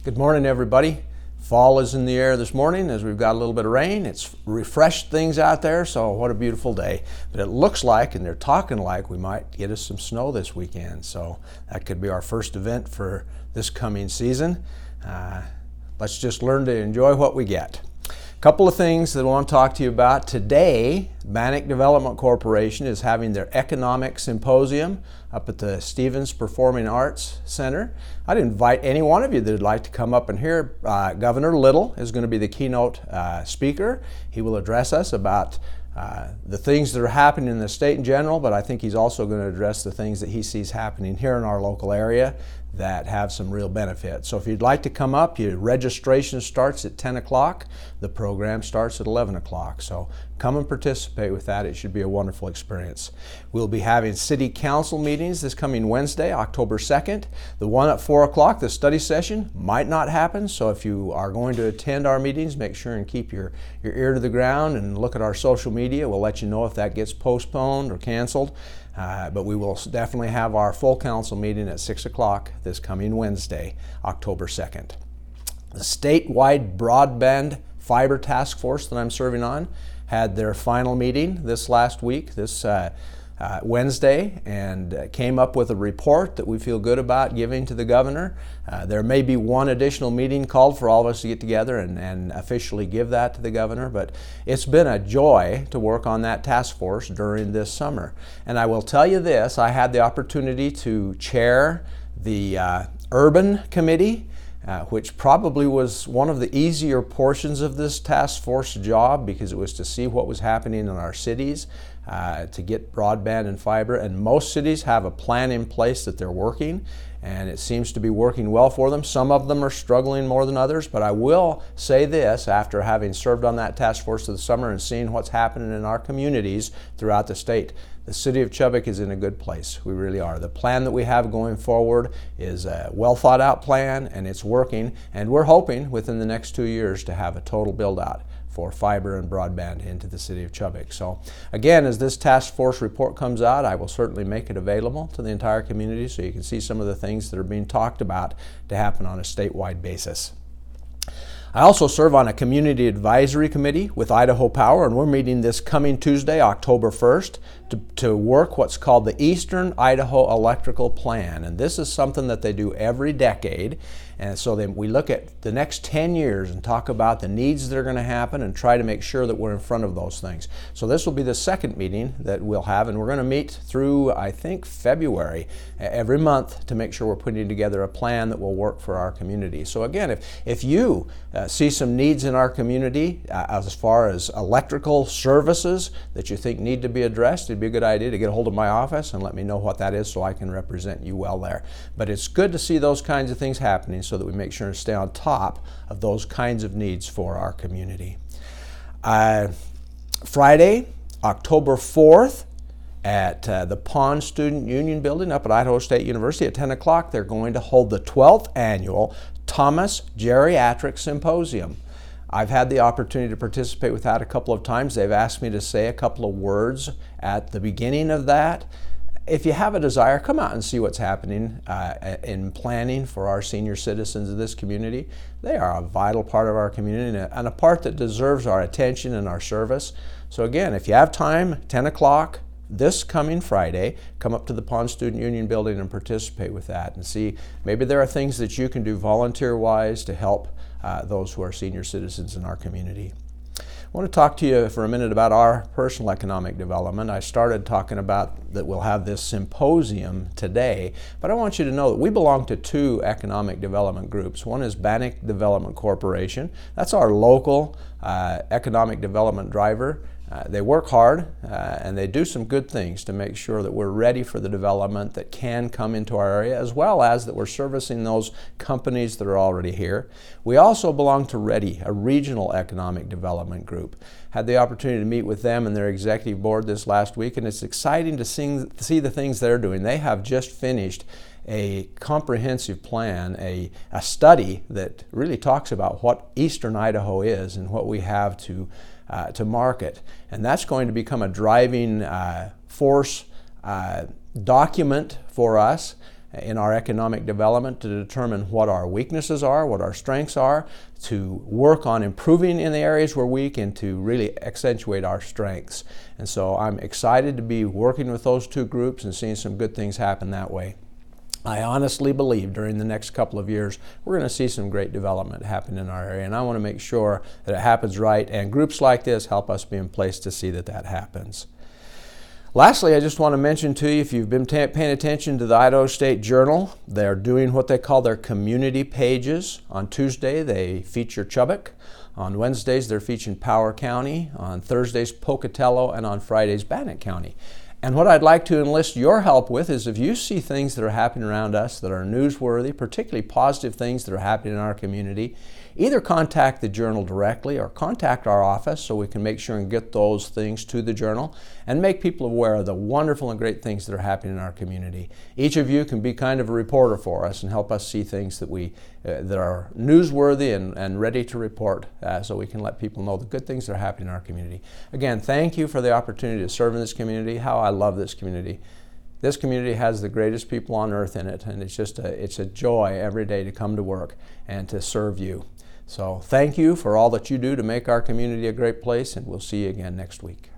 Good morning, everybody. Fall is in the air this morning as we've got a little bit of rain. It's refreshed things out there, so what a beautiful day. But it looks like, and they're talking like, we might get us some snow this weekend. So that could be our first event for this coming season. Let's just learn to enjoy what we get. A couple of things that I want to talk to you about today. Bannock Development Corporation is having their economic symposium up at the Stevens Performing Arts Center. I'd invite any one of you that would like to come up and hear. Governor Little is going to be the keynote speaker. He will address us about the things that are happening in the state in general, but I think he's also going to address the things that he sees happening here in our local area that have some real benefit. So if you'd like to come up, your registration starts at 10 o'clock. The program starts at 11 o'clock. So come and participate with that. It should be a wonderful experience. We'll be having city council meetings this coming Wednesday, October 2nd. The one at 4 o'clock, the study session, might not happen. So if you are going to attend our meetings, make sure and keep your ear to the ground and look at our social media. We'll let you know if that gets postponed or canceled. But we will definitely have our full council meeting at 6 o'clock this coming Wednesday, October 2nd. The statewide broadband fiber task force that I'm serving on had their final meeting this last week, this Wednesday, and came up with a report that we feel good about giving to the governor. There may be one additional meeting called for all of us to get together and officially give that to the governor, but it's been a joy to work on that task force during this summer. And I will tell you this, I had the opportunity to chair the urban committee, which probably was one of the easier portions of this task force job because it was to see what was happening in our cities to get broadband and fiber. And most cities have a plan in place that they're working, and it seems to be working well for them. Some of them are struggling more than others, but I will say this, after having served on that task force this summer and seeing what's happening in our communities throughout the state, the city of Chubbuck is in a good place. We really are. The plan that we have going forward is a well thought out plan, and it's working, and we're hoping within the next 2 years to have a total build out for fiber and broadband into the city of Chubbuck. So again, as this task force report comes out, I will certainly make it available to the entire community so you can see some of the things that are being talked about to happen on a statewide basis. I also serve on a community advisory committee with Idaho Power, and we're meeting this coming Tuesday, October 1st, to work what's called the Eastern Idaho Electrical Plan. And this is something that they do every decade. And so then we look at the next 10 years and talk about the needs that are going to happen and try to make sure that we're in front of those things. So this will be the second meeting that we'll have, and we're going to meet through, I think, February every month to make sure we're putting together a plan that will work for our community. So again, if you see some needs in our community as far as electrical services that you think need to be addressed, it'd be a good idea to get a hold of my office and let me know what that is so I can represent you well there. But it's good to see those kinds of things happening so that we make sure to stay on top of those kinds of needs for our community. Friday, October 4th, at the Pond Student Union Building up at Idaho State University at 10 o'clock, they're going to hold the 12th annual Thomas Geriatric Symposium. I've had the opportunity to participate with that a couple of times. They've asked me to say a couple of words at the beginning of that. If you have a desire, come out and see what's happening in planning for our senior citizens of this community. They are a vital part of our community and a part that deserves our attention and our service. So again, if you have time, 10 o'clock this coming Friday, come up to the Pond Student Union Building and participate with that and see maybe there are things that you can do volunteer-wise to help those who are senior citizens in our community. I want to talk to you for a minute about our personal economic development. I started talking about that we'll have this symposium today, but I want you to know that we belong to two economic development groups. One is Bannock Development Corporation. That's our local economic development driver. They work hard and they do some good things to make sure that we're ready for the development that can come into our area, as well as that we're servicing those companies that are already here. We also belong to READY, a regional economic development group. Had the opportunity to meet with them and their executive board this last week, and it's exciting to see the things they're doing. They have just finished a comprehensive plan, a study that really talks about what Eastern Idaho is and what we have to market. And that's going to become a driving force document for us in our economic development to determine what our weaknesses are, what our strengths are, to work on improving in the areas we're weak, and to really accentuate our strengths. And so I'm excited to be working with those two groups and seeing some good things happen that way. I honestly believe during the next couple of years we're going to see some great development happen in our area, and I want to make sure that it happens right, and groups like this help us be in place to see that that happens. Lastly, I just want to mention to you, if you've been paying attention to the Idaho State Journal, they're doing what they call their community pages. On Tuesday, they feature Chubbuck. On Wednesdays, they're featuring Power County. On Thursdays, Pocatello. And on Fridays, Bannock County. And what I'd like to enlist your help with is if you see things that are happening around us that are newsworthy, particularly positive things that are happening in our community, either contact the Journal directly or contact our office so we can make sure and get those things to the Journal and make people aware of the wonderful and great things that are happening in our community. Each of you can be kind of a reporter for us and help us see things that that are newsworthy and ready to report so we can let people know the good things that are happening in our community. Again, thank you for the opportunity to serve in this community. How I love this community. This community has the greatest people on earth in it, and it's a joy every day to come to work and to serve you. So thank you for all that you do to make our community a great place, and we'll see you again next week.